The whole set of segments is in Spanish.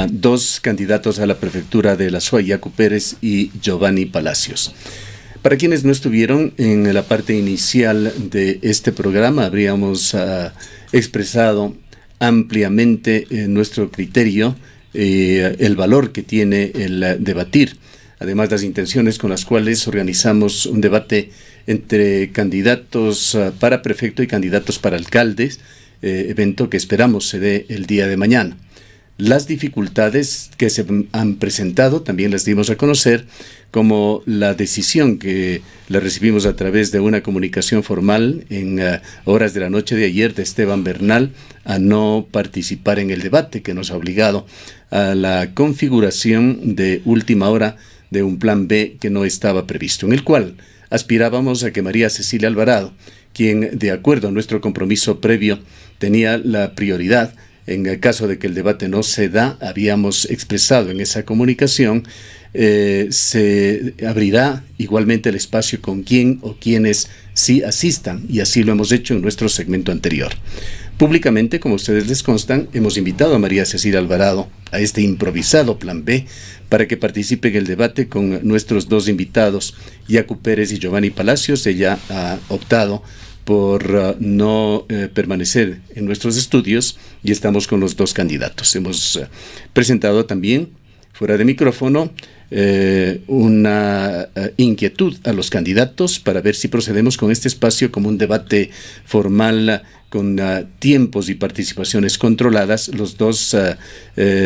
dos candidatos a la prefectura de la SUAY, Yacu Pérez y Giovanni Palacios. Para quienes no estuvieron en la parte inicial de este programa, habríamos expresado ampliamente nuestro criterio, el valor que tiene el debatir, además las intenciones con las cuales organizamos un debate entre candidatos para prefecto y candidatos para alcaldes, evento que esperamos se dé el día de mañana. Las dificultades que se han presentado también las dimos a conocer, como la decisión que la recibimos a través de una comunicación formal en horas de la noche de ayer de Esteban Bernal a no participar en el debate, que nos ha obligado a la configuración de última hora de un plan B que no estaba previsto, en el cual aspirábamos a que María Cecilia Alvarado, quien de acuerdo a nuestro compromiso previo tenía la prioridad en el caso de que el debate no se da, habíamos expresado en esa comunicación, se abrirá igualmente el espacio con quien o quienes sí asistan, y así lo hemos hecho en nuestro segmento anterior. Públicamente, como ustedes les constan, hemos invitado a María Cecilia Alvarado a este improvisado plan B para que participe en el debate con nuestros dos invitados, Yacu Pérez y Giovanni Palacios. Ella ha optado por no permanecer en nuestros estudios y estamos con los dos candidatos. Hemos presentado también, fuera de micrófono, una inquietud a los candidatos para ver si procedemos con este espacio como un debate formal con tiempos y participaciones controladas. Los dos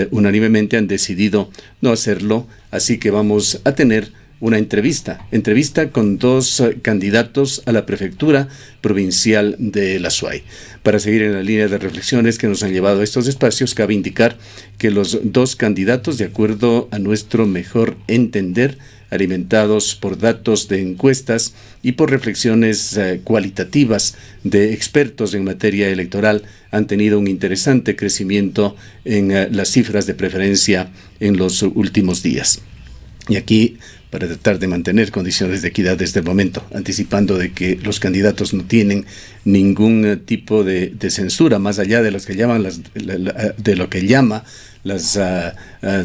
unánimemente han decidido no hacerlo, así que vamos a tener una entrevista con dos candidatos a la prefectura provincial de la SUAY. Para seguir en la línea de reflexiones que nos han llevado a estos espacios, cabe indicar que los dos candidatos, de acuerdo a nuestro mejor entender, alimentados por datos de encuestas y por reflexiones cualitativas de expertos en materia electoral, han tenido un interesante crecimiento en las cifras de preferencia en los últimos días. Y aquí, para tratar de mantener condiciones de equidad desde el momento, anticipando de que los candidatos no tienen ningún tipo de censura, más allá de los que llaman de lo que llama las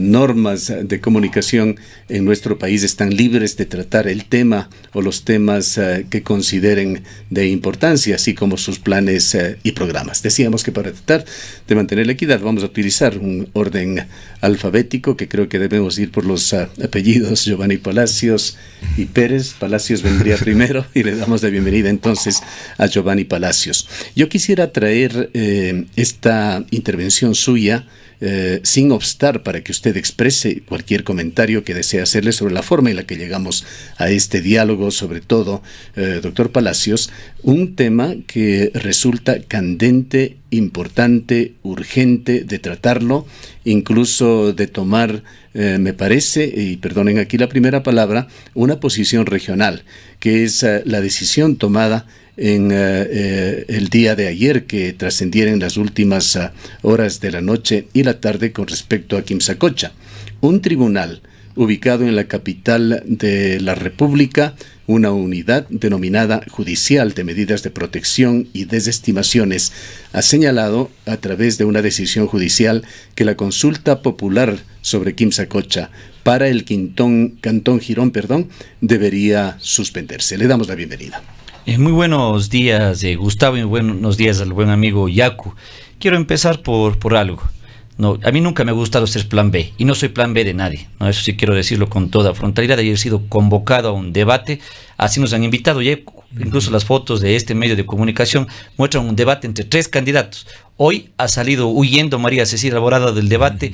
normas de comunicación en nuestro país, están libres de tratar el tema o los temas que consideren de importancia, así como sus planes y programas. Decíamos que para tratar de mantener la equidad vamos a utilizar un orden alfabético, que creo que debemos ir por los apellidos Giovanni Palacios y Pérez. Palacios vendría primero y le damos la bienvenida entonces a Giovanni Palacios. Yo quisiera traer esta intervención suya sin obstar, para que usted exprese cualquier comentario que desee hacerle sobre la forma en la que llegamos a este diálogo, sobre todo, doctor Palacios, un tema que resulta candente, importante, urgente de tratarlo, incluso de tomar, me parece, y perdonen aquí la primera palabra, una posición regional, que es la decisión tomada en el día de ayer, que trascendiera en las últimas horas de la noche y la tarde con respecto a Quimsacocha. Un tribunal ubicado en la capital de la República, una unidad denominada Judicial de Medidas de Protección y Desestimaciones, ha señalado a través de una decisión judicial que la consulta popular sobre Quimsacocha para el Cantón Girón, debería suspenderse. Le damos la bienvenida. Muy buenos días, Gustavo, y buenos días al buen amigo Yacu. Quiero empezar por algo. No, a mí nunca me ha gustado ser plan B, y no soy plan B de nadie, ¿no? Eso sí quiero decirlo con toda frontalidad. Ayer he sido convocado a un debate, así nos han invitado, ya incluso las fotos de este medio de comunicación muestran un debate entre 3 candidatos. Hoy ha salido huyendo María Cecilia Alvarado del debate,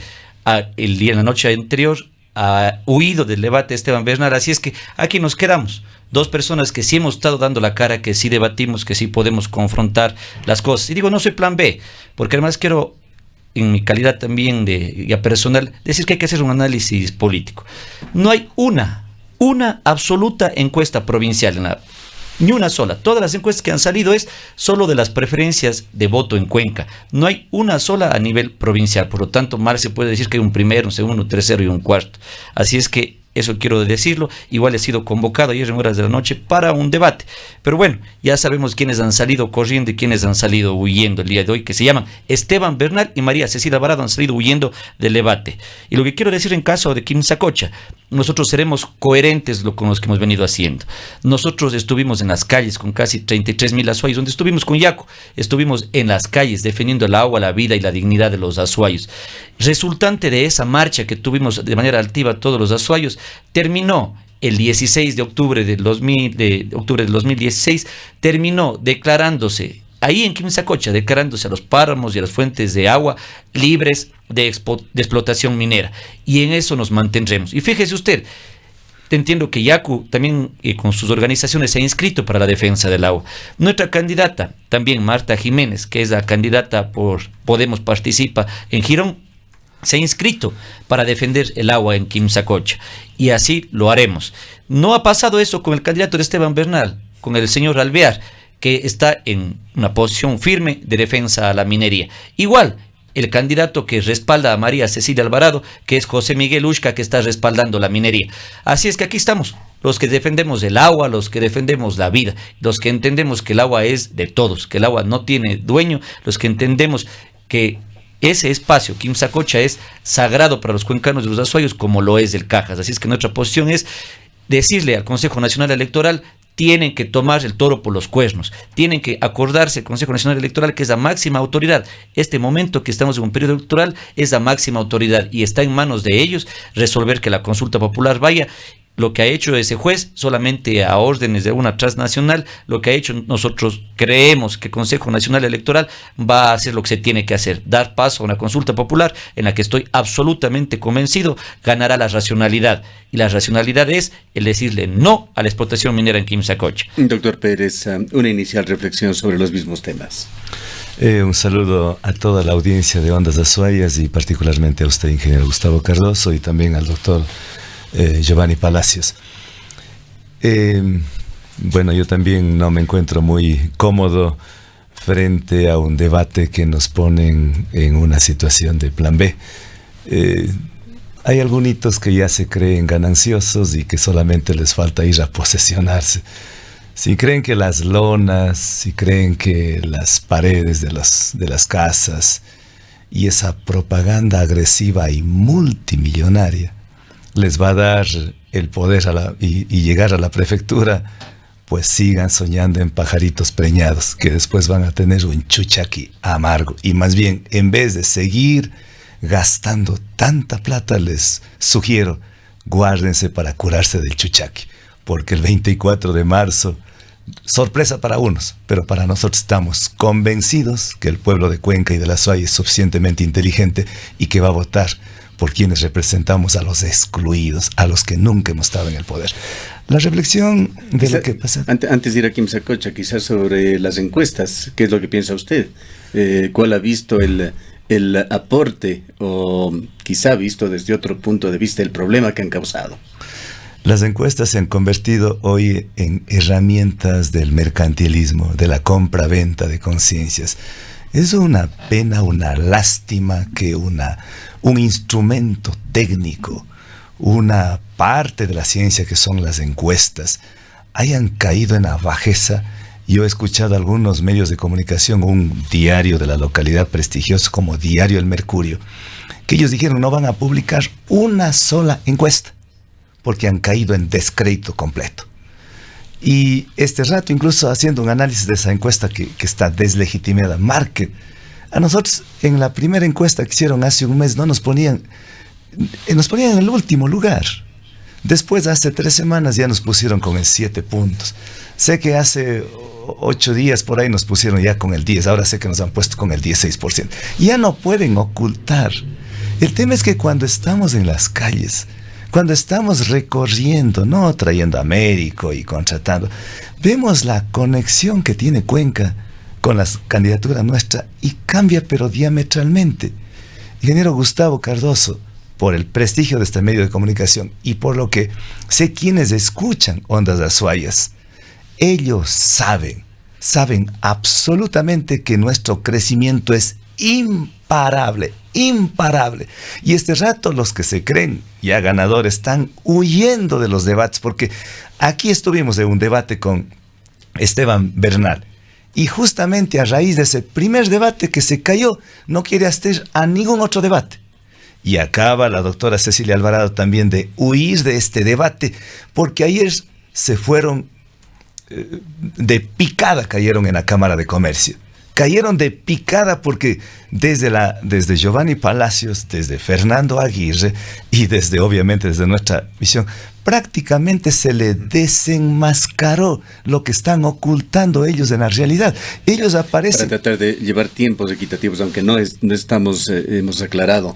el día en la noche anterior ha huido del debate Esteban Bernal, así es que aquí nos quedamos. 2 personas que sí hemos estado dando la cara, que sí debatimos, que sí podemos confrontar las cosas. Y digo, no soy plan B, porque además quiero, en mi calidad también de ya personal, decir que hay que hacer un análisis político. No hay una absoluta encuesta provincial, ni una sola. Todas las encuestas que han salido es solo de las preferencias de voto en Cuenca. No hay una sola a nivel provincial. Por lo tanto, mal se puede decir que hay un primero, un segundo, un tercero y un cuarto. Así es que eso quiero decirlo. Igual he sido convocado ayer en horas de la noche para un debate. Pero bueno, ya sabemos quiénes han salido corriendo y quiénes han salido huyendo el día de hoy, que se llaman Esteban Bernal y María Cecilia Alvarado, han salido huyendo del debate. Y lo que quiero decir en caso de Quimsacocha, nosotros seremos coherentes con los que hemos venido haciendo. Nosotros estuvimos en las calles con casi 33.000 azuayos, donde estuvimos con Yacu, estuvimos en las calles defendiendo el agua, la vida y la dignidad de los azuayos. Resultante de esa marcha que tuvimos de manera altiva todos los azuayos, terminó el 16 de octubre del 2016, terminó declarándose ahí en Quimsacocha, declarándose a los páramos y a las fuentes de agua libres de explotación minera. Y en eso nos mantendremos. Y fíjese usted, te entiendo que Yacu también con sus organizaciones se ha inscrito para la defensa del agua. Nuestra candidata, también Marta Jiménez, que es la candidata por Podemos Participa en Girón, se ha inscrito para defender el agua en Quimsacocha. Y así lo haremos. No ha pasado eso con el candidato de Esteban Bernal, con el señor Alvear, que está en una posición firme de defensa a la minería. Igual, el candidato que respalda a María Cecilia Alvarado, que es José Miguel Ushka, que está respaldando la minería. Así es que aquí estamos, los que defendemos el agua, los que defendemos la vida, los que entendemos que el agua es de todos, que el agua no tiene dueño, los que entendemos que ese espacio, Quimsacocha, es sagrado para los cuencanos de los azuayos, como lo es del Cajas. Así es que nuestra posición es decirle al Consejo Nacional Electoral: tienen que tomar el toro por los cuernos, tienen que acordarse el Consejo Nacional Electoral, que es la máxima autoridad. Este momento que estamos en un periodo electoral es la máxima autoridad y está en manos de ellos resolver que la consulta popular vaya. Lo que ha hecho ese juez, solamente a órdenes de una transnacional, lo que ha hecho, nosotros creemos que el Consejo Nacional Electoral va a hacer lo que se tiene que hacer, dar paso a una consulta popular en la que estoy absolutamente convencido ganará la racionalidad. Y la racionalidad es el decirle no a la explotación minera en Quimsacocha. Doctor Pérez, una inicial reflexión sobre los mismos temas. Un saludo a toda la audiencia de Ondas Azuayas y particularmente a usted, ingeniero Gustavo Cardoso, y también al doctor Giovanni Palacios. Bueno, yo también no me encuentro muy cómodo frente a un debate que nos ponen en una situación de plan B. Hay algunos que ya se creen gananciosos y que solamente les falta ir a posesionarse. Si creen que las lonas, si creen que las paredes de las casas y esa propaganda agresiva y multimillonaria les va a dar el poder y llegar a la prefectura, pues sigan soñando en pajaritos preñados, que después van a tener un chuchaqui amargo. Y más bien, en vez de seguir gastando tanta plata, les sugiero, guárdense para curarse del chuchaqui, porque el 24 de marzo, sorpresa para unos, pero para nosotros estamos convencidos que el pueblo de Cuenca y de la Azuay es suficientemente inteligente y que va a votar por quienes representamos a los excluidos, a los que nunca hemos estado en el poder. La reflexión de quizá, lo que pasa... Antes de ir a Quimsacocha, quizás sobre las encuestas, ¿qué es lo que piensa usted? ¿Cuál ha visto el aporte, o quizá visto desde otro punto de vista, el problema que han causado? Las encuestas se han convertido hoy en herramientas del mercantilismo, de la compra-venta de conciencias. Es una pena, una lástima que un instrumento técnico, una parte de la ciencia que son las encuestas, hayan caído en la bajeza. Yo he escuchado algunos medios de comunicación, un diario de la localidad prestigioso como Diario El Mercurio, que ellos dijeron no van a publicar una sola encuesta, porque han caído en descrédito completo. Y este rato, incluso haciendo un análisis de esa encuesta que está deslegitimada, Market, a nosotros en la primera encuesta que hicieron hace un mes nos ponían en el último lugar. Después, hace 3 semanas, ya nos pusieron con el 7 puntos. Sé que hace 8 días por ahí nos pusieron ya con el 10, ahora sé que nos han puesto con el 16%. Ya no pueden ocultar. El tema es que cuando estamos en las calles, cuando estamos recorriendo, no trayendo a médico y contratando, vemos la conexión que tiene Cuenca con la candidatura nuestra y cambia pero diametralmente. Ingeniero Gustavo Cardoso, por el prestigio de este medio de comunicación y por lo que sé quienes escuchan Ondas Azuayas, ellos saben absolutamente que nuestro crecimiento es imparable, imparable. Y este rato los que se creen ya ganadores están huyendo de los debates, porque aquí estuvimos en un debate con Esteban Bernal, y justamente a raíz de ese primer debate que se cayó, no quiere asistir a ningún otro debate. Y acaba la doctora Cecilia Alvarado también de huir de este debate, porque ayer se fueron de picada, cayeron en la Cámara de Comercio. Cayeron de picada porque desde Giovanni Palacios, desde Fernando Aguirre y obviamente desde nuestra visión, prácticamente se le desenmascaró lo que están ocultando ellos en la realidad. Ellos aparecen... Para tratar de llevar tiempos equitativos, aunque no estamos, hemos aclarado,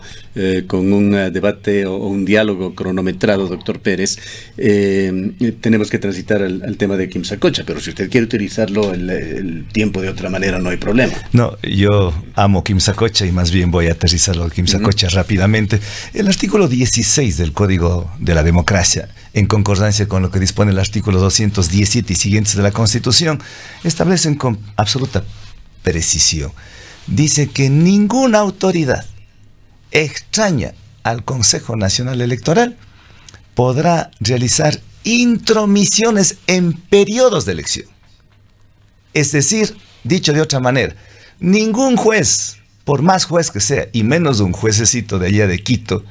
con un debate o un diálogo cronometrado, doctor Pérez, tenemos que transitar al tema de Quimsacocha, pero si usted quiere utilizarlo el tiempo de otra manera, no hay problema. No, yo amo Quimsacocha y más bien voy a aterrizarlo de Quimsacocha rápidamente. El artículo 16 del Código de la Democracia, en concordancia con lo que dispone el artículo 217 y siguientes de la Constitución, establecen con absoluta precisión. Dice que ninguna autoridad extraña al Consejo Nacional Electoral podrá realizar intromisiones en periodos de elección. Es decir, dicho de otra manera, ningún juez, por más juez que sea, y menos un juececito de allá de Quito,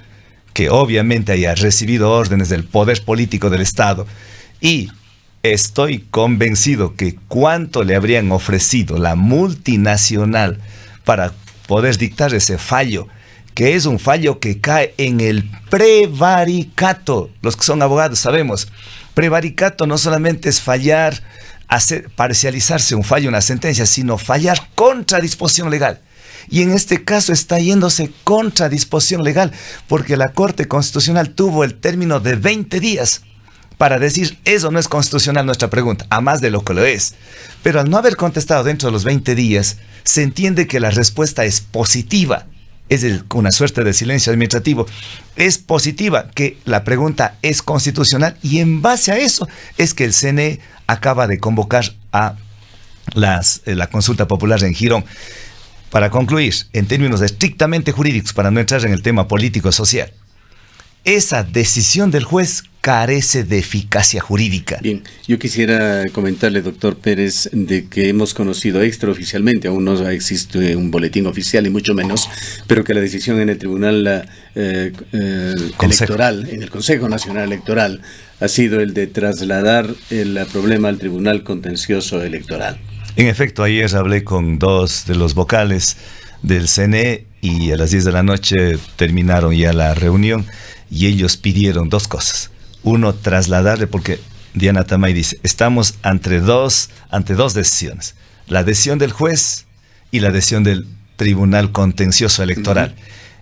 que obviamente haya recibido órdenes del poder político del Estado, y estoy convencido que cuánto le habrían ofrecido la multinacional para poder dictar ese fallo, que es un fallo que cae en el prevaricato. Los que son abogados sabemos, prevaricato no solamente es fallar, parcializarse un fallo, una sentencia, sino fallar contra disposición legal. Y en este caso está yéndose contra disposición legal, porque la Corte Constitucional tuvo el término de 20 días para decir, eso no es constitucional nuestra pregunta, a más de lo que lo es. Pero al no haber contestado dentro de los 20 días, se entiende que la respuesta es positiva. Es una suerte de silencio administrativo. Es positiva, que la pregunta es constitucional, y en base a eso es que el CNE acaba de convocar a la consulta popular en Girón. Para concluir, en términos estrictamente jurídicos, para no entrar en el tema político-social, esa decisión del juez carece de eficacia jurídica. Bien, yo quisiera comentarle, doctor Pérez, de que hemos conocido extraoficialmente, aún no existe un boletín oficial y mucho menos, pero que la decisión en el Tribunal Electoral, en el Consejo Nacional Electoral, ha sido el de trasladar el problema al Tribunal Contencioso Electoral. En efecto, ayer hablé con dos de los vocales del CNE y a las 10 de la noche terminaron ya la reunión y ellos pidieron dos cosas. Uno, trasladarle, porque Diana Tamay dice, estamos ante dos decisiones. La decisión del juez y la decisión del Tribunal Contencioso Electoral.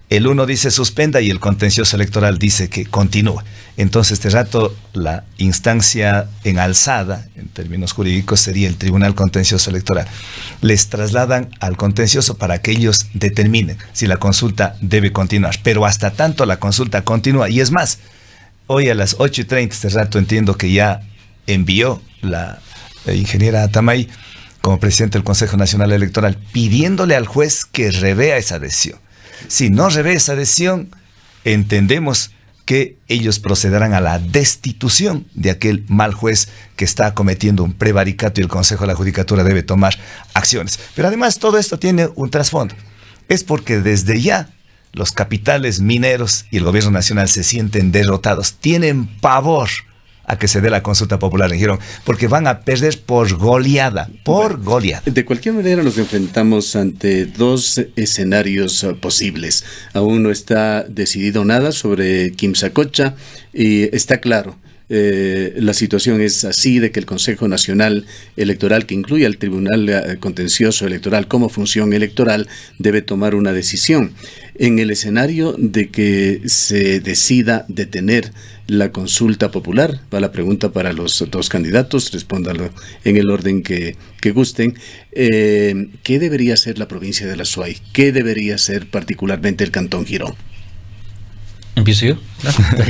El uno dice suspenda y el contencioso electoral dice que continúa. Entonces, este rato, la instancia en alzada, en términos jurídicos, sería el Tribunal Contencioso Electoral. Les trasladan al contencioso para que ellos determinen si la consulta debe continuar. Pero hasta tanto la consulta continúa. Y es más, hoy a las 8:30, este rato entiendo que ya envió la ingeniera Tamay como presidente del Consejo Nacional Electoral, pidiéndole al juez que revea esa decisión. Si no revé esa decisión, entendemos que ellos procederán a la destitución de aquel mal juez que está cometiendo un prevaricato y el Consejo de la Judicatura debe tomar acciones. Pero además todo esto tiene un trasfondo. Es porque desde ya los capitales mineros y el gobierno nacional se sienten derrotados, tienen pavor a que se dé la consulta popular en Girón, porque van a perder por goleada, goleada. De cualquier manera nos enfrentamos ante dos escenarios posibles. Aún no está decidido nada sobre Quimsacocha y está claro. La situación es así, de que el Consejo Nacional Electoral, que incluye al Tribunal Contencioso Electoral como función electoral, debe tomar una decisión. En el escenario de que se decida detener la consulta popular, va la pregunta para los dos candidatos, respóndanlo en el orden que gusten. ¿Qué debería hacer la provincia de la Azuay? ¿Qué debería hacer particularmente el Cantón Girón? ¿Empiezo yo?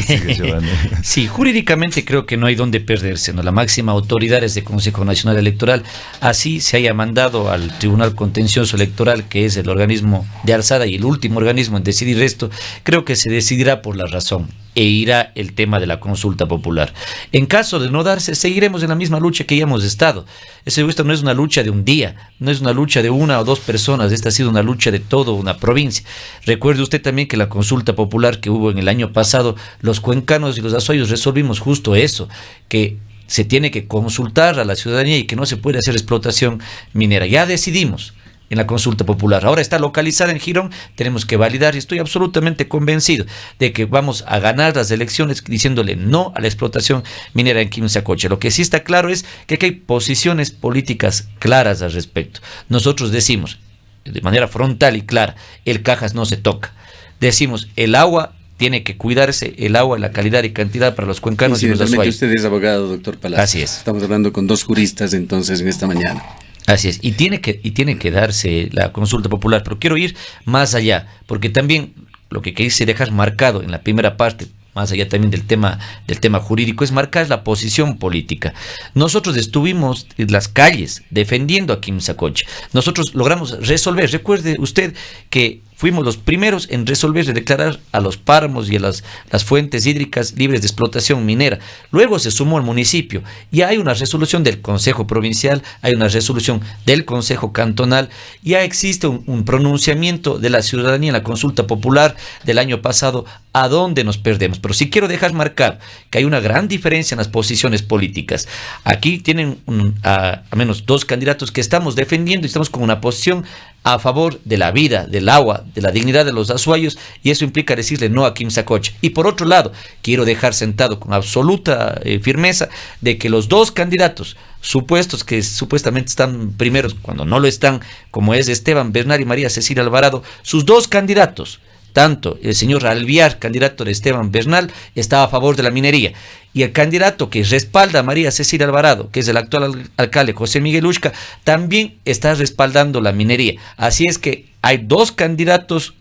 Sigue, Giovanni. Sí, jurídicamente creo que no hay dónde perderse, ¿no? La máxima autoridad es el Consejo Nacional Electoral. Así se haya mandado al Tribunal Contencioso Electoral, que es el organismo de alzada y el último organismo en decidir esto, creo que se decidirá por la razón e irá el tema de la consulta popular. En caso de no darse, seguiremos en la misma lucha que ya hemos estado. Esto no es una lucha de un día, no es una lucha de una o dos personas, esta ha sido una lucha de toda una provincia. Recuerde usted también que la consulta popular que hubo en el año pasado, los cuencanos y los azuayos resolvimos justo eso, que se tiene que consultar a la ciudadanía y que no se puede hacer explotación minera. Ya decidimos en la consulta popular. Ahora está localizada en Girón, tenemos que validar y estoy absolutamente convencido de que vamos a ganar las elecciones diciéndole no a la explotación minera en Quimsacocha. Lo que sí está claro es que aquí hay posiciones políticas claras al respecto. Nosotros decimos de manera frontal y clara, el Cajas no se toca. Decimos, el agua tiene que cuidarse, el agua, la calidad y cantidad para los cuencanos y los azuayos. Usted es abogado, doctor Palacios. Así es. Estamos hablando con dos juristas entonces en esta mañana. Así es, y tiene que darse la consulta popular, pero quiero ir más allá, porque también lo que quise dejar marcado en la primera parte, más allá también del tema jurídico, es marcar la posición política. Nosotros estuvimos en las calles defendiendo a Quimsacocha. Nosotros logramos resolver. Recuerde usted que fuimos los primeros en resolver y declarar a los páramos y a las fuentes hídricas libres de explotación minera. Luego se sumó el municipio y hay una resolución del Consejo Provincial, hay una resolución del Consejo Cantonal, ya existe un pronunciamiento de la ciudadanía en la consulta popular del año pasado, a dónde nos perdemos. Pero sí quiero dejar marcar que hay una gran diferencia en las posiciones políticas. Aquí tienen al menos dos candidatos que estamos defendiendo y estamos con una posición a favor de la vida, del agua, de la dignidad de los azuayos, y eso implica decirle no a Quimsacocha. Y por otro lado, quiero dejar sentado con absoluta firmeza de que los dos candidatos supuestos que supuestamente están primeros, cuando no lo están, como es Esteban Bernal y María Cecilia Alvarado, sus dos candidatos, tanto el señor Alviar, candidato de Esteban Bernal, está a favor de la minería, y el candidato que respalda a María Cecilia Alvarado, que es el actual alcalde José Miguel Uxca, también está respaldando la minería. Así es que hay dos candidatos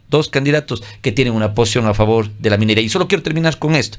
que tienen una posición a favor de la minería. Y solo quiero terminar con esto.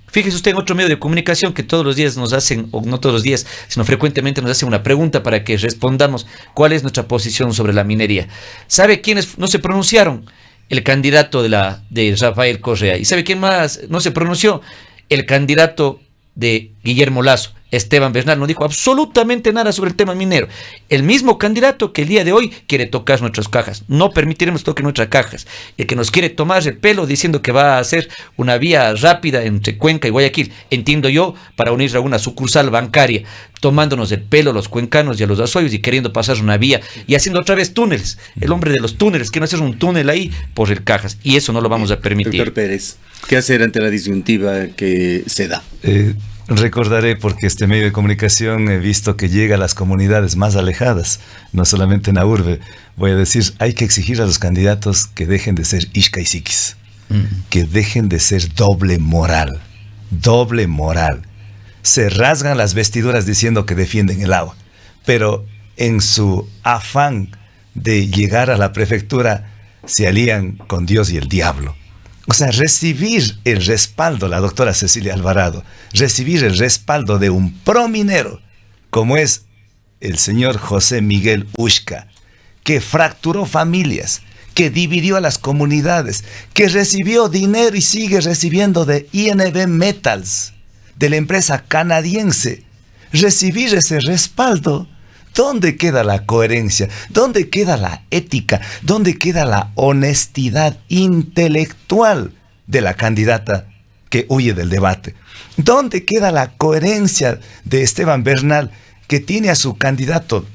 Fíjese usted en otro medio de comunicación que todos los días nos hacen, o no todos los días, sino frecuentemente nos hacen una pregunta para que respondamos cuál es nuestra posición sobre la minería. ¿Sabe quiénes no se pronunciaron? El candidato de Rafael Correa. ¿Y sabe quién más no se pronunció? El candidato de Guillermo Lasso. Esteban Bernal no dijo absolutamente nada sobre el tema minero. El mismo candidato que el día de hoy quiere tocar nuestras cajas. No permitiremos que toque nuestras cajas. El que nos quiere tomar el pelo diciendo que va a hacer una vía rápida entre Cuenca y Guayaquil, entiendo yo, para unir a una sucursal bancaria, tomándonos el pelo a los cuencanos y a los azuayos y queriendo pasar una vía y haciendo otra vez túneles. El hombre de los túneles quiere hacer un túnel ahí por el Cajas y eso no lo vamos a permitir. Doctor Pérez, ¿qué hacer ante la disyuntiva que se da? Recordaré, porque este medio de comunicación he visto que llega a las comunidades más alejadas, no solamente en la urbe. Voy a decir, hay que exigir a los candidatos que dejen de ser ishka y psiquis, que dejen de ser doble moral. Se rasgan las vestiduras diciendo que defienden el agua, pero en su afán de llegar a la prefectura se alían con Dios y el diablo. O sea, recibir el respaldo, la doctora Cecilia Alvarado, recibir el respaldo de un prominero, como es el señor José Miguel Uxca, que fracturó familias, que dividió a las comunidades, que recibió dinero y sigue recibiendo de INB Metals, de la empresa canadiense. Recibir ese respaldo, ¿dónde queda la coherencia? ¿Dónde queda la ética? ¿Dónde queda la honestidad intelectual de la candidata que huye del debate? ¿Dónde queda la coherencia de Esteban Bernal, que tiene a su candidato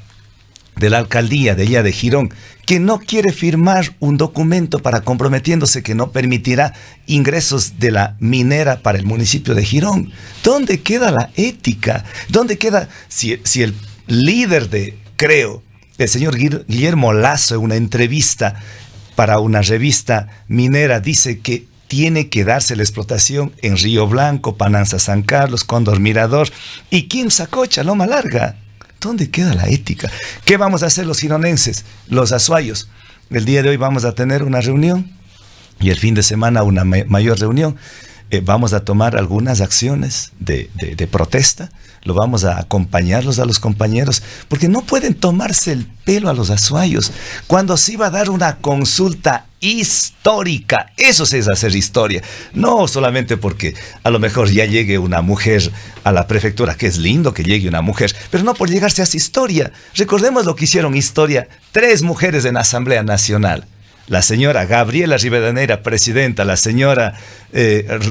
de la alcaldía de allá de Girón, que no quiere firmar un documento para comprometiéndose que no permitirá ingresos de la minera para el municipio de Girón? ¿Dónde queda la ética? ¿Dónde queda si el líder de Creo, el señor Guillermo Lasso, en una entrevista para una revista minera, dice que tiene que darse la explotación en Río Blanco, Pananza, San Carlos, Cóndor Mirador y Quimsacocha, Loma Larga? ¿Dónde queda la ética? ¿Qué vamos a hacer los gironenses, los azuayos? El día de hoy vamos a tener una reunión y el fin de semana una mayor reunión. Vamos a tomar algunas acciones de protesta, lo vamos a acompañarlos a los compañeros, porque no pueden tomarse el pelo a los azuayos cuando se iba a dar una consulta histórica. Eso sí es hacer historia, no solamente porque a lo mejor ya llegue una mujer a la prefectura, que es lindo que llegue una mujer, pero no por llegar se hace historia. Recordemos lo que hicieron historia 3 mujeres en Asamblea Nacional: la señora Gabriela Rivadeneira, presidenta; la señora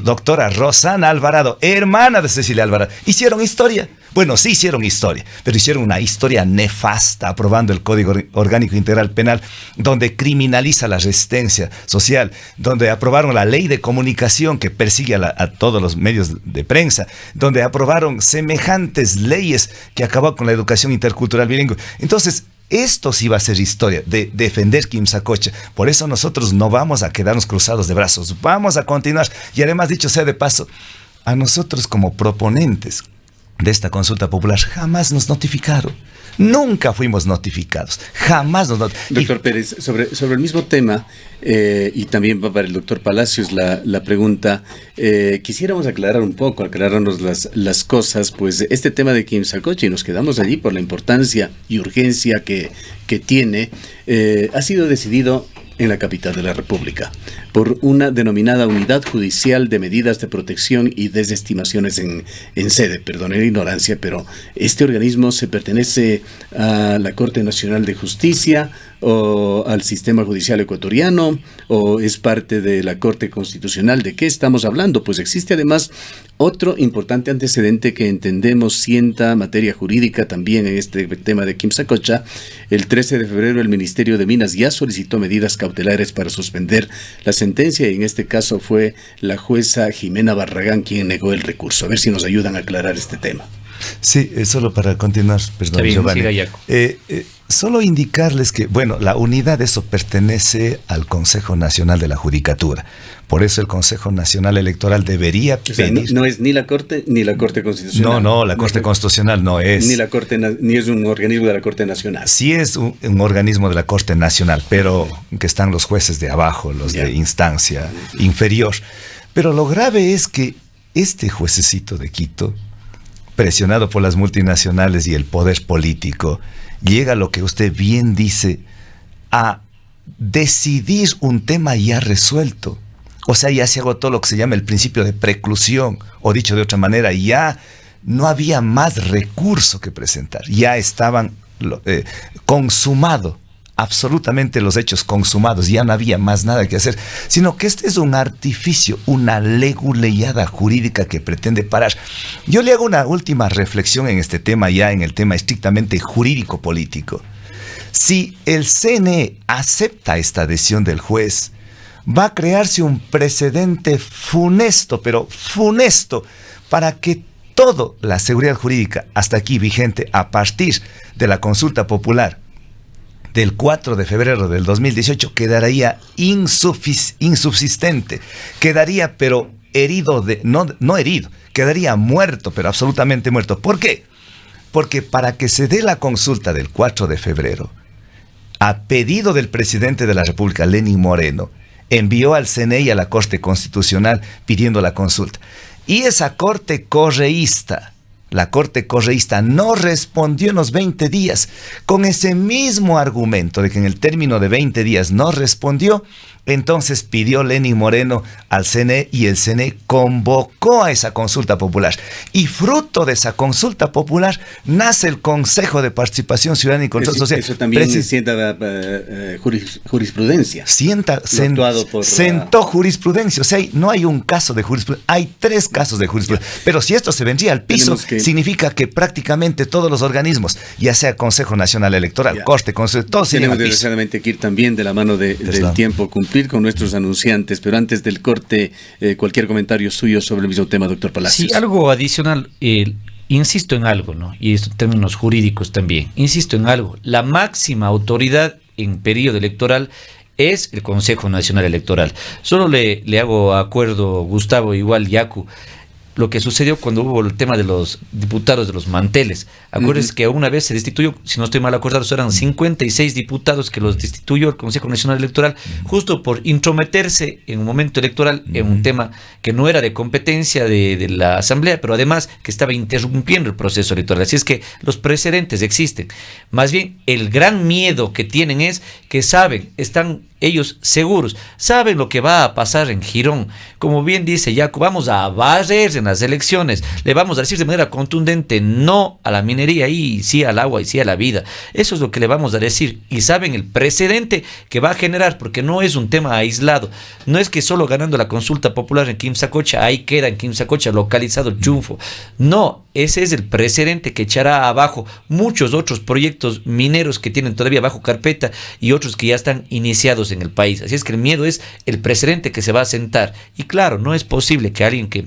doctora Rosana Alvarado, hermana de Cecilia Alvarado. Hicieron historia. Bueno, sí hicieron historia, pero hicieron una historia nefasta, aprobando el Código Orgánico Integral Penal, donde criminaliza la resistencia social, donde aprobaron la ley de comunicación que persigue a todos los medios de prensa, donde aprobaron semejantes leyes que acabaron con la educación intercultural bilingüe. Entonces, esto sí va a ser historia, de defender Quimsacocha. Por eso nosotros no vamos a quedarnos cruzados de brazos, vamos a continuar. Y además, dicho sea de paso, a nosotros como proponentes de esta consulta popular jamás nos notificaron. Nunca fuimos notificados, jamás nos notificaron. Doctor Pérez, sobre el mismo tema, y también va para el doctor Palacios la pregunta, quisiéramos aclararnos las cosas, pues este tema de Quimsacocha, y nos quedamos allí por la importancia y urgencia que tiene, ha sido decidido en la capital de la República por una denominada Unidad Judicial de Medidas de Protección y Desestimaciones en sede. Perdone la ignorancia, pero este organismo se pertenece a la Corte Nacional de Justicia o al sistema judicial ecuatoriano, o es parte de la Corte Constitucional. ¿De qué estamos hablando? Pues existe además otro importante antecedente que entendemos sienta materia jurídica también en este tema de Quimsacocha. El 13 de febrero el Ministerio de Minas ya solicitó medidas cautelares para suspender la sentencia, y en este caso fue la jueza Jimena Barragán quien negó el recurso. A ver si nos ayudan a aclarar este tema. Sí, solo para continuar, perdón, bien, Giovanni. siga, Yaco. Solo indicarles que, bueno, la unidad de eso pertenece al Consejo Nacional de la Judicatura. Por eso el Consejo Nacional Electoral debería pedir... No es ni la Corte ni la Corte Constitucional. No, la Corte Constitucional no es. Ni la Corte, ni es un organismo de la Corte Nacional. Sí es un organismo de la Corte Nacional, pero que están los jueces de abajo, los de instancia inferior. Pero lo grave es que este juececito de Quito, presionado por las multinacionales y el poder político, llega a lo que usted bien dice, a decidir un tema ya resuelto. O sea, ya se agotó lo que se llama el principio de preclusión, o dicho de otra manera, ya no había más recurso que presentar, ya estaban consumados, absolutamente los hechos consumados, ya no había más nada que hacer, sino que este es un artificio, una leguleyada jurídica que pretende parar. Yo le hago una última reflexión en este tema, ya en el tema estrictamente jurídico-político. Si el CNE acepta esta decisión del juez, va a crearse un precedente funesto, pero funesto, para que toda la seguridad jurídica hasta aquí vigente a partir de la consulta popular del 4 de febrero del 2018 quedaría insubsistente, quedaría pero herido, no herido, quedaría muerto, pero absolutamente muerto. ¿Por qué? Porque para que se dé la consulta del 4 de febrero, a pedido del presidente de la República, Lenín Moreno, envió al CNE y a la Corte Constitucional pidiendo la consulta. Y esa Corte correísta, la Corte correísta, no respondió en los 20 días. Con ese mismo argumento de que en el término de 20 días no respondió, entonces pidió Lenín Moreno al CNE y el CNE convocó a esa consulta popular. Y fruto de esa consulta popular nace el Consejo de Participación Ciudadana y Control Social. Eso también sienta jurisprudencia. Sentó jurisprudencia. O sea, no hay un caso de jurisprudencia, hay 3 casos de jurisprudencia. Pero si esto se vendría al piso, significa que prácticamente todos los organismos, ya sea Consejo Nacional Electoral, Corte, Consejo, todos tenemos desgraciadamente que ir también de la mano del tiempo, cumplir con nuestros anunciantes, pero antes del corte, cualquier comentario suyo sobre el mismo tema, doctor Palacios. Sí, algo adicional, insisto en algo, ¿no? Y esto en términos jurídicos también, insisto en algo, la máxima autoridad en periodo electoral es el Consejo Nacional Electoral. Solo le hago acuerdo, Gustavo, igual Yacu, lo que sucedió cuando hubo el tema de los diputados de los manteles. Acuérdense que una vez se destituyó, si no estoy mal acordado, eran 56 diputados que los destituyó el Consejo Nacional Electoral, justo por intrometerse en un momento electoral en un tema que no era de competencia de la Asamblea, pero además que estaba interrumpiendo el proceso electoral. Así es que los precedentes existen. Más bien, el gran miedo que tienen es que saben, están ellos seguros, saben lo que va a pasar en Girón. Como bien dice Yacu, vamos a barrer en las elecciones, le vamos a decir de manera contundente no a la minería y sí al agua y sí a la vida. Eso es lo que le vamos a decir, y saben el precedente que va a generar, porque no es un tema aislado, no es que solo ganando la consulta popular en Quimsacocha, ahí queda en Quimsacocha localizado el triunfo. No, ese es el precedente que echará abajo muchos otros proyectos mineros que tienen todavía bajo carpeta y otros que ya están iniciados en el país. Así es que el miedo es el precedente que se va a sentar. Y claro, no es posible que alguien que,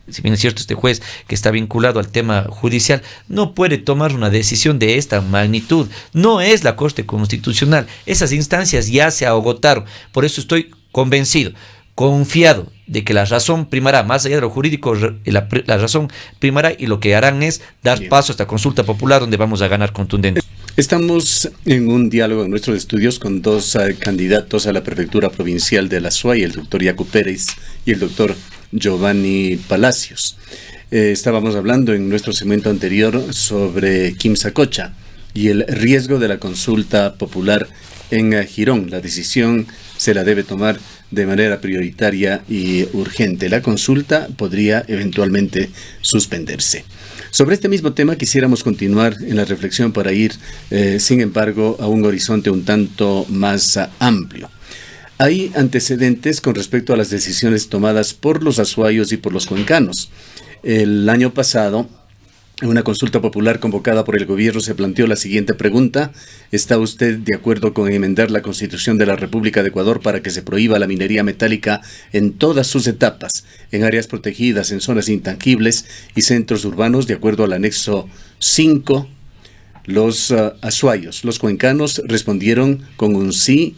si bien es cierto, este juez que está vinculado al tema judicial, no puede tomar una decisión de esta magnitud. No es la Corte Constitucional. Esas instancias ya se agotaron. Por eso estoy convencido, confiado de que la razón primará, más allá de lo jurídico, la razón primará, y lo que harán es dar paso a esta consulta popular donde vamos a ganar contundente. Estamos en un diálogo en nuestros estudios con dos candidatos a la prefectura provincial de la Azuay, el doctor Yacu Pérez y el doctor Giovanni Palacios. Estábamos hablando en nuestro segmento anterior sobre Quimsacocha y el riesgo de la consulta popular en Girón. La decisión se la debe tomar de manera prioritaria y urgente. La consulta podría eventualmente suspenderse. Sobre este mismo tema quisiéramos continuar en la reflexión para ir, sin embargo, a un horizonte un tanto más amplio. Hay antecedentes con respecto a las decisiones tomadas por los azuayos y por los cuencanos. El año pasado, en una consulta popular convocada por el gobierno, se planteó la siguiente pregunta: ¿está usted de acuerdo con enmendar la Constitución de la República de Ecuador para que se prohíba la minería metálica en todas sus etapas, en áreas protegidas, en zonas intangibles y centros urbanos, de acuerdo al anexo 5? Los azuayos, los cuencanos respondieron con un sí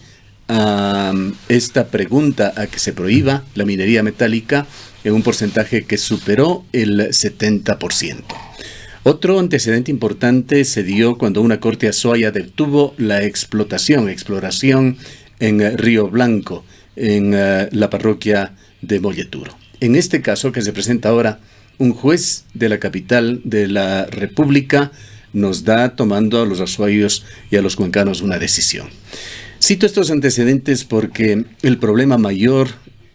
a esta pregunta, a que se prohíba la minería metálica en un porcentaje que superó el 70%. Otro antecedente importante se dio cuando una corte azuaya detuvo la exploración en Río Blanco, en la parroquia de Molleturo. En este caso que se presenta ahora, un juez de la capital de la República nos da, tomando a los azuayos y a los cuencanos, una decisión. Cito estos antecedentes porque el problema mayor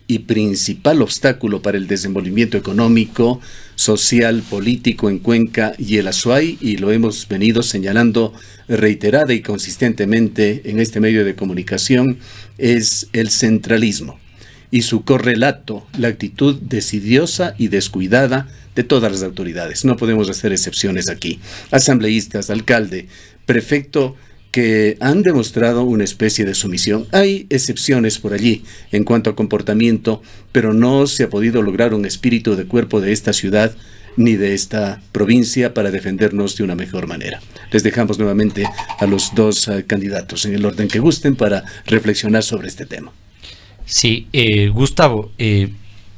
y principal obstáculo para el desenvolvimiento económico, social, político en Cuenca y el Azuay, y lo hemos venido señalando reiterada y consistentemente en este medio de comunicación, es el centralismo y su correlato, la actitud decidiosa y descuidada de todas las autoridades. No podemos hacer excepciones aquí. Asambleístas, alcalde, prefecto, que han demostrado una especie de sumisión. Hay excepciones por allí en cuanto a comportamiento, pero no se ha podido lograr un espíritu de cuerpo de esta ciudad ni de esta provincia para defendernos de una mejor manera. Les dejamos nuevamente a los dos candidatos en el orden que gusten para reflexionar sobre este tema. Sí, Gustavo,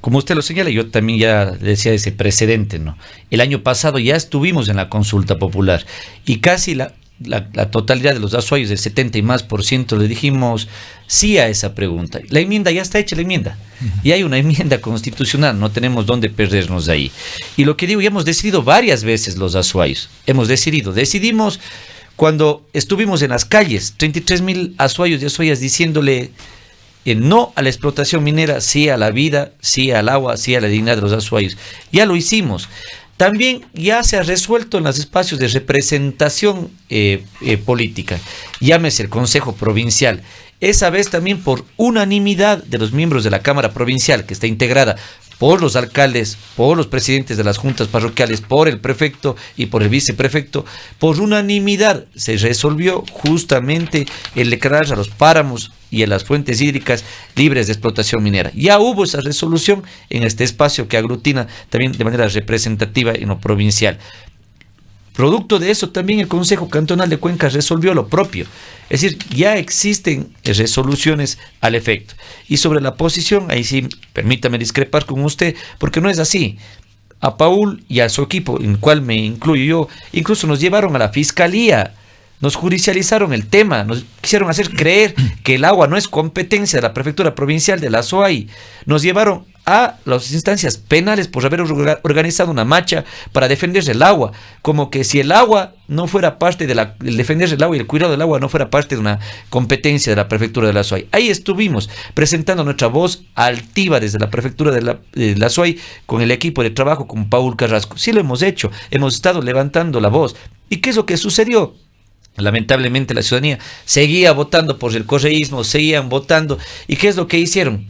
como usted lo señala, yo también ya decía ese precedente, ¿no? El año pasado ya estuvimos en la consulta popular y casi la totalidad de los azuayos, del 70 y más por ciento, le dijimos sí a esa pregunta. La enmienda ya está hecha, la enmienda. Y hay una enmienda constitucional, no tenemos dónde perdernos ahí. Y lo que digo, ya hemos decidido varias veces los azuayos. Decidimos cuando estuvimos en las calles, 33,000 azuayos y azuayas diciéndole no a la explotación minera, sí a la vida, sí al agua, sí a la dignidad de los azuayos. Ya lo hicimos. También ya se ha resuelto en los espacios de representación política, llámese el Consejo Provincial, esa vez también por unanimidad de los miembros de la Cámara Provincial, que está integrada por los alcaldes, por los presidentes de las juntas parroquiales, por el prefecto y por el viceprefecto. Por unanimidad se resolvió justamente el declarar a los páramos y a las fuentes hídricas libres de explotación minera. Ya hubo esa resolución en este espacio que aglutina también de manera representativa en lo provincial. Producto de eso, también el Consejo Cantonal de Cuenca resolvió lo propio. Es decir, ya existen resoluciones al efecto. Y sobre la posición, ahí sí, permítame discrepar con usted, porque no es así. a Paul y a su equipo, en el cual me incluyo yo, incluso nos llevaron a la fiscalía, nos judicializaron el tema, nos quisieron hacer creer que el agua no es competencia de la prefectura provincial de la SOAI, nos llevaron a las instancias penales por haber organizado una marcha para defender el agua, como que si el agua no fuera parte de el defender el agua y el cuidado del agua no fuera parte de una competencia de la prefectura de la SOAI. Ahí estuvimos presentando nuestra voz altiva desde la prefectura de la SOAI con el equipo de trabajo con Paul Carrasco. Sí lo hemos hecho, hemos estado levantando la voz. ¿Y qué es lo que sucedió? Lamentablemente la ciudadanía seguía votando por el correísmo, seguían votando. ¿Y qué es lo que hicieron?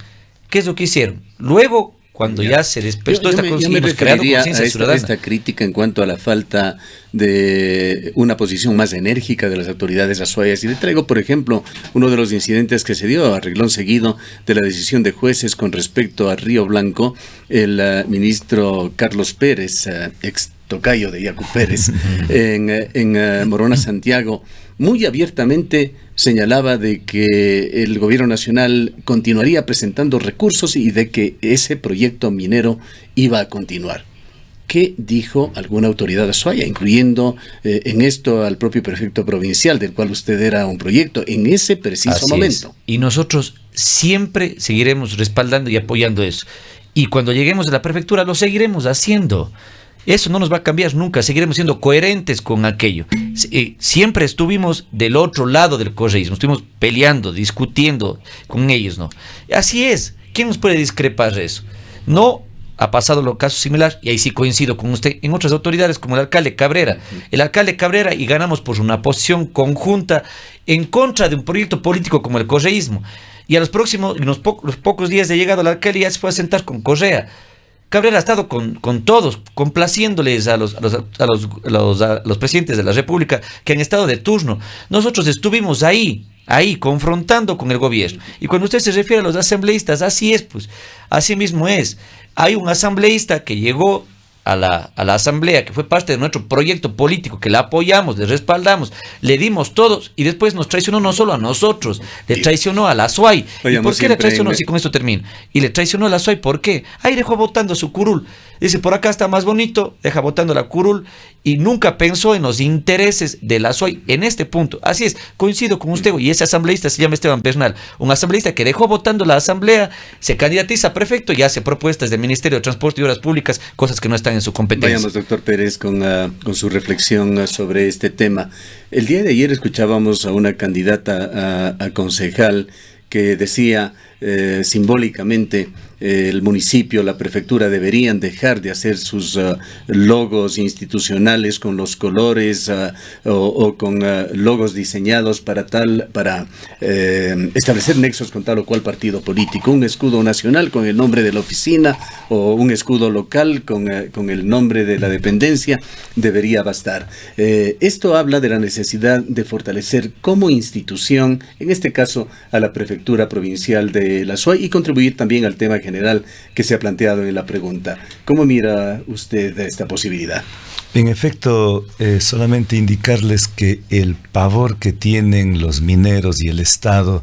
Luego, cuando ya se despertó esta conciencia, hemos creado conciencia ciudadana. Esta crítica en cuanto a la falta de una posición más enérgica de las autoridades azuayas. Y le traigo, por ejemplo, uno de los incidentes que se dio a reglón seguido de la decisión de jueces con respecto a Río Blanco. El ministro Carlos Pérez, ex tocayo de Yacu Pérez, en Morona, Santiago, muy abiertamente señalaba de que el gobierno nacional continuaría presentando recursos y de que ese proyecto minero iba a continuar. ¿Qué dijo alguna autoridad azuaya, incluyendo en esto al propio prefecto provincial, del cual usted era un proyecto, en ese preciso momento? Y nosotros siempre seguiremos respaldando y apoyando eso. Y cuando lleguemos a la prefectura lo seguiremos haciendo. Eso no nos va a cambiar nunca, seguiremos siendo coherentes con aquello. Siempre estuvimos del otro lado del correísmo, estuvimos peleando, discutiendo con ellos, ¿no? Así es, ¿quién nos puede discrepar de eso? No ha pasado lo caso similar, y ahí sí coincido con usted, en otras autoridades como el alcalde Cabrera. El alcalde Cabrera, y ganamos por una posición conjunta en contra de un proyecto político como el correísmo. Y a los pocos días de llegada a la alcaldía se fue a sentar con Correa. Cabrera ha estado con todos, complaciéndoles a los presidentes de la República que han estado de turno. Nosotros estuvimos ahí, confrontando con el gobierno. Y cuando usted se refiere a los asambleístas, así es, pues, así mismo es. Hay un asambleísta que llegó a la asamblea, que fue parte de nuestro proyecto político, que la apoyamos, le respaldamos, le dimos todos, y después nos traicionó no solo a nosotros, le traicionó a la SOAI. ¿Y por qué le traicionó? Sí, con esto termino. Y le traicionó a la SOAI, ¿por qué? Ahí dejó votando su curul. Dice, por acá está más bonito, deja votando la curul, y nunca pensó en los intereses de la SOAI en este punto. Así es, coincido con usted, y ese asambleísta se llama Esteban Bernal, un asambleísta que dejó votando la asamblea, se candidatiza a prefecto y hace propuestas del Ministerio de Transporte y Obras Públicas, cosas que no están en su competencia. Vayamos, doctor Pérez, con su reflexión sobre este tema. El día de ayer escuchábamos a una candidata a concejal que decía simbólicamente el municipio, la prefectura deberían dejar de hacer sus logos institucionales con los colores o con logos diseñados para establecer nexos con tal o cual partido político. Un escudo nacional con el nombre de la oficina o un escudo local con el nombre de la dependencia debería bastar. Esto habla de la necesidad de fortalecer como institución, en este caso a la prefectura provincial de la SOAI, y contribuir también al tema general que se ha planteado en la pregunta. ¿Cómo mira usted esta posibilidad? En efecto, solamente indicarles que el pavor que tienen los mineros y el Estado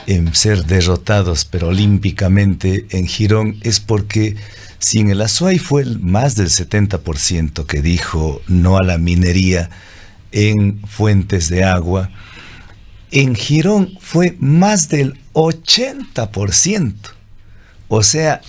en ser derrotados, pero olímpicamente en Girón, es porque si en el Azuay fue más del 70% que dijo no a la minería en fuentes de agua, en Girón fue más del 80%. O sea,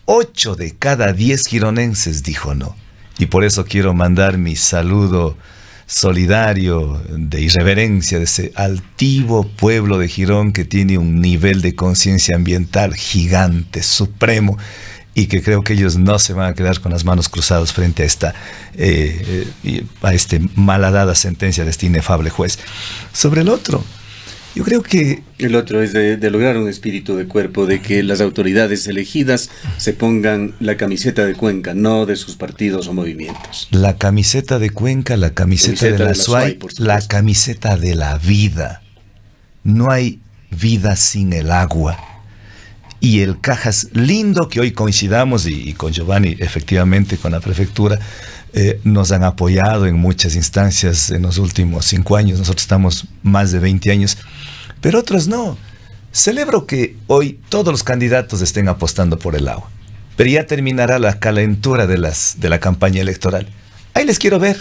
8 de cada 10 gironenses dijo no. Y por eso quiero mandar mi saludo solidario, de irreverencia, de ese altivo pueblo de Girón que tiene un nivel de conciencia ambiental gigante, supremo, y que creo que ellos no se van a quedar con las manos cruzadas frente a esta malhadada sentencia de este inefable juez. Sobre el otro, yo creo que el otro es de lograr un espíritu de cuerpo, de que las autoridades elegidas se pongan la camiseta de Cuenca, no de sus partidos o movimientos. La camiseta de Cuenca, la camiseta de la SOAI, la camiseta de la vida. No hay vida sin el agua. Y el Cajas, lindo que hoy coincidamos, y con Giovanni, efectivamente, con la prefectura, nos han apoyado en muchas instancias en los últimos 5 años. Nosotros estamos más de 20 años, pero otros no. Celebro que hoy todos los candidatos estén apostando por el agua, pero ya terminará la calentura de la campaña electoral. Ahí les quiero ver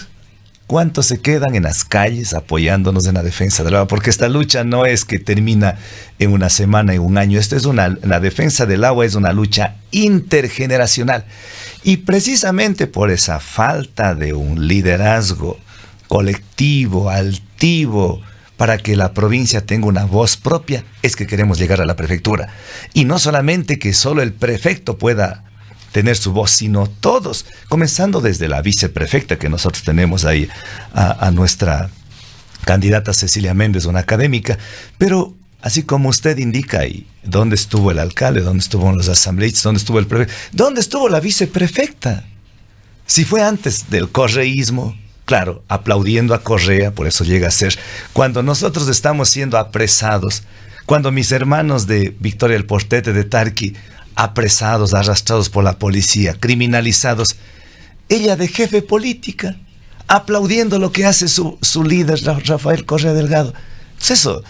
cuántos se quedan en las calles apoyándonos en la defensa del agua, porque esta lucha no es que termina en una semana, en un año. La defensa del agua es una lucha intergeneracional. Y precisamente por esa falta de un liderazgo colectivo, altivo, para que la provincia tenga una voz propia, es que queremos llegar a la prefectura. Y no solamente que solo el prefecto pueda tener su voz, sino todos, comenzando desde la viceprefecta que nosotros tenemos ahí, a nuestra candidata Cecilia Méndez, una académica, pero así como usted indica ahí, ¿dónde estuvo el alcalde? ¿Dónde estuvieron los asambleístas? ¿Dónde estuvo el prefecto? ¿Dónde estuvo la viceprefecta? Si fue antes del correísmo, claro, aplaudiendo a Correa, por eso llega a ser, cuando nosotros estamos siendo apresados, cuando mis hermanos de Victoria del Portete, de Tarqui, apresados, arrastrados por la policía, criminalizados, ella de jefe política, aplaudiendo lo que hace su líder, Rafael Correa Delgado. Entonces eso,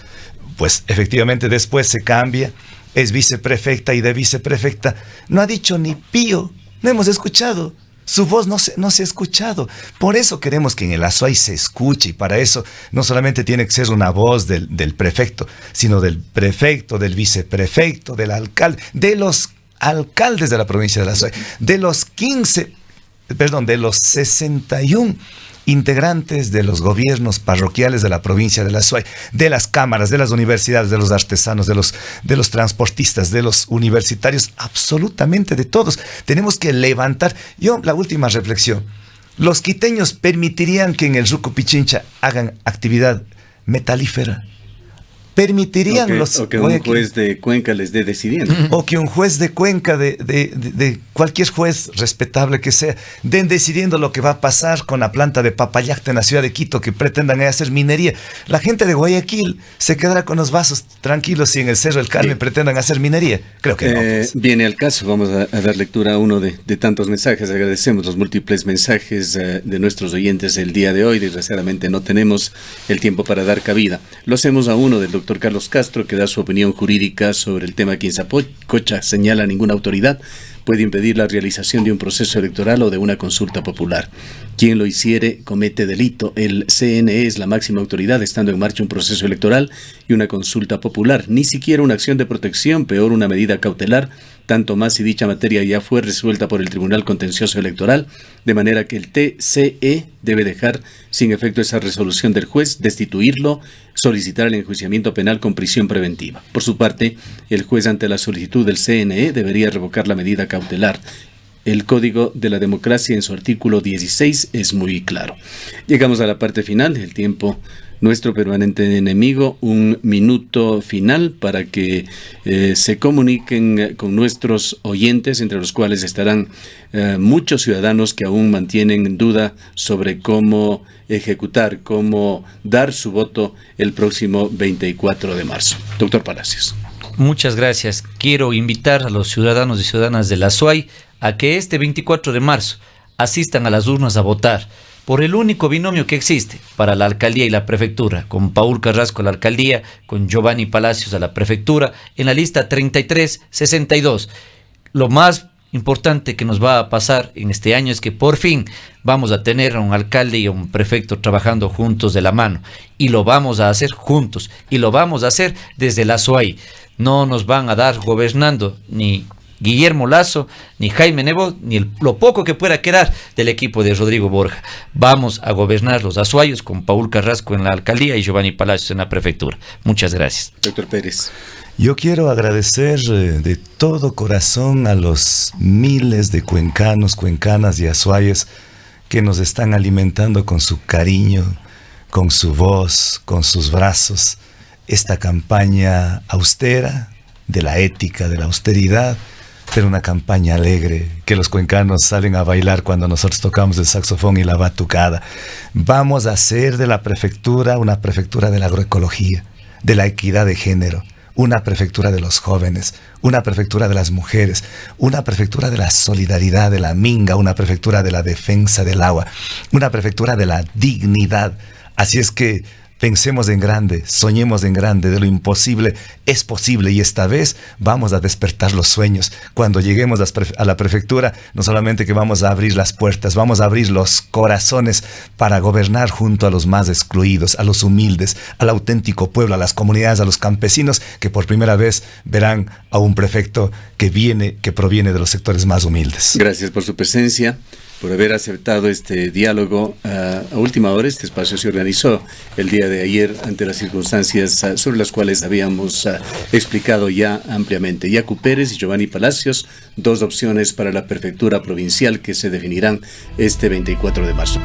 pues efectivamente después se cambia, es viceprefecta, y de viceprefecta no ha dicho ni pío, no hemos escuchado. Su voz no se ha escuchado. Por eso queremos que en el Azuay se escuche, y para eso no solamente tiene que ser una voz del prefecto, sino del prefecto, del viceprefecto, del alcalde, de los alcaldes de la provincia de Azuay, de los 61 integrantes de los gobiernos parroquiales de la provincia de Azuay, de las cámaras, de las universidades, de los artesanos, de los transportistas, de los universitarios, absolutamente de todos. Tenemos que levantar. La última reflexión. ¿Los quiteños permitirían que en el Ruco Pichincha hagan actividad metalífera? ¿Permitirían o que un juez de Cuenca les dé decidiendo? O que un juez de Cuenca, de cualquier juez respetable que sea, den decidiendo lo que va a pasar con la planta de Papayacta en la ciudad de Quito, que pretendan hacer minería. La gente de Guayaquil se quedará con los vasos tranquilos si en el Cerro del Carmen pretendan hacer minería. Creo que no. Pues. Viene al caso, vamos a dar lectura a uno de tantos mensajes. Agradecemos los múltiples mensajes de nuestros oyentes el día de hoy. Desgraciadamente no tenemos el tiempo para dar cabida. Lo hacemos a uno del doctor Carlos Castro, que da su opinión jurídica sobre el tema Quinzacocha. Señala: ninguna autoridad puede impedir la realización de un proceso electoral o de una consulta popular. Quien lo hiciere comete delito. El CNE es la máxima autoridad, estando en marcha un proceso electoral y una consulta popular. Ni siquiera una acción de protección, peor una medida cautelar, tanto más si dicha materia ya fue resuelta por el Tribunal Contencioso Electoral, de manera que el TCE debe dejar sin efecto esa resolución del juez, destituirlo, solicitar el enjuiciamiento penal con prisión preventiva. Por su parte, el juez, ante la solicitud del CNE, debería revocar la medida cautelar. El Código de la Democracia, en su artículo 16, es muy claro. Llegamos a la parte final, el tiempo, nuestro permanente enemigo. Un minuto final para que se comuniquen con nuestros oyentes, entre los cuales estarán muchos ciudadanos que aún mantienen duda sobre cómo ejecutar, cómo dar su voto el próximo 24 de marzo. Doctor Palacios. Muchas gracias. Quiero invitar a los ciudadanos y ciudadanas de la Azuay a que este 24 de marzo asistan a las urnas a votar por el único binomio que existe para la alcaldía y la prefectura, con Paul Carrasco a la alcaldía, con Giovanni Palacios a la prefectura, en la lista 3362. Lo más importante que nos va a pasar en este año es que por fin vamos a tener a un alcalde y a un prefecto trabajando juntos de la mano, y lo vamos a hacer juntos, y lo vamos a hacer desde la Azuay. No nos van a dar gobernando ni Guillermo Lazo, ni Jaime Nebot, ni lo poco que pueda quedar del equipo de Rodrigo Borja. Vamos a gobernar los azuayos con Paul Carrasco en la alcaldía y Giovanni Palacios en la prefectura. Muchas gracias. Doctor Pérez. Yo quiero agradecer de todo corazón a los miles de cuencanos, cuencanas y azuayos que nos están alimentando con su cariño, con su voz, con sus brazos, esta campaña austera, de la ética, de la austeridad, pero una campaña alegre, que los cuencanos salen a bailar cuando nosotros tocamos el saxofón y la batucada. Vamos a hacer de la prefectura una prefectura de la agroecología, de la equidad de género, una prefectura de los jóvenes, una prefectura de las mujeres, una prefectura de la solidaridad, de la minga, una prefectura de la defensa del agua, una prefectura de la dignidad. Así es que Pensemos en grande, soñemos en grande, de lo imposible es posible, y esta vez vamos a despertar los sueños. Cuando lleguemos a la prefectura, no solamente que vamos a abrir las puertas, vamos a abrir los corazones para gobernar junto a los más excluidos, a los humildes, al auténtico pueblo, a las comunidades, a los campesinos, que por primera vez verán a un prefecto que proviene de los sectores más humildes. Gracias por su presencia, por haber aceptado este diálogo. A última hora, este espacio se organizó el día de ayer ante las circunstancias sobre las cuales habíamos explicado ya ampliamente. Yacu Pérez y Giovanni Palacios, dos opciones para la prefectura provincial que se definirán este 24 de marzo.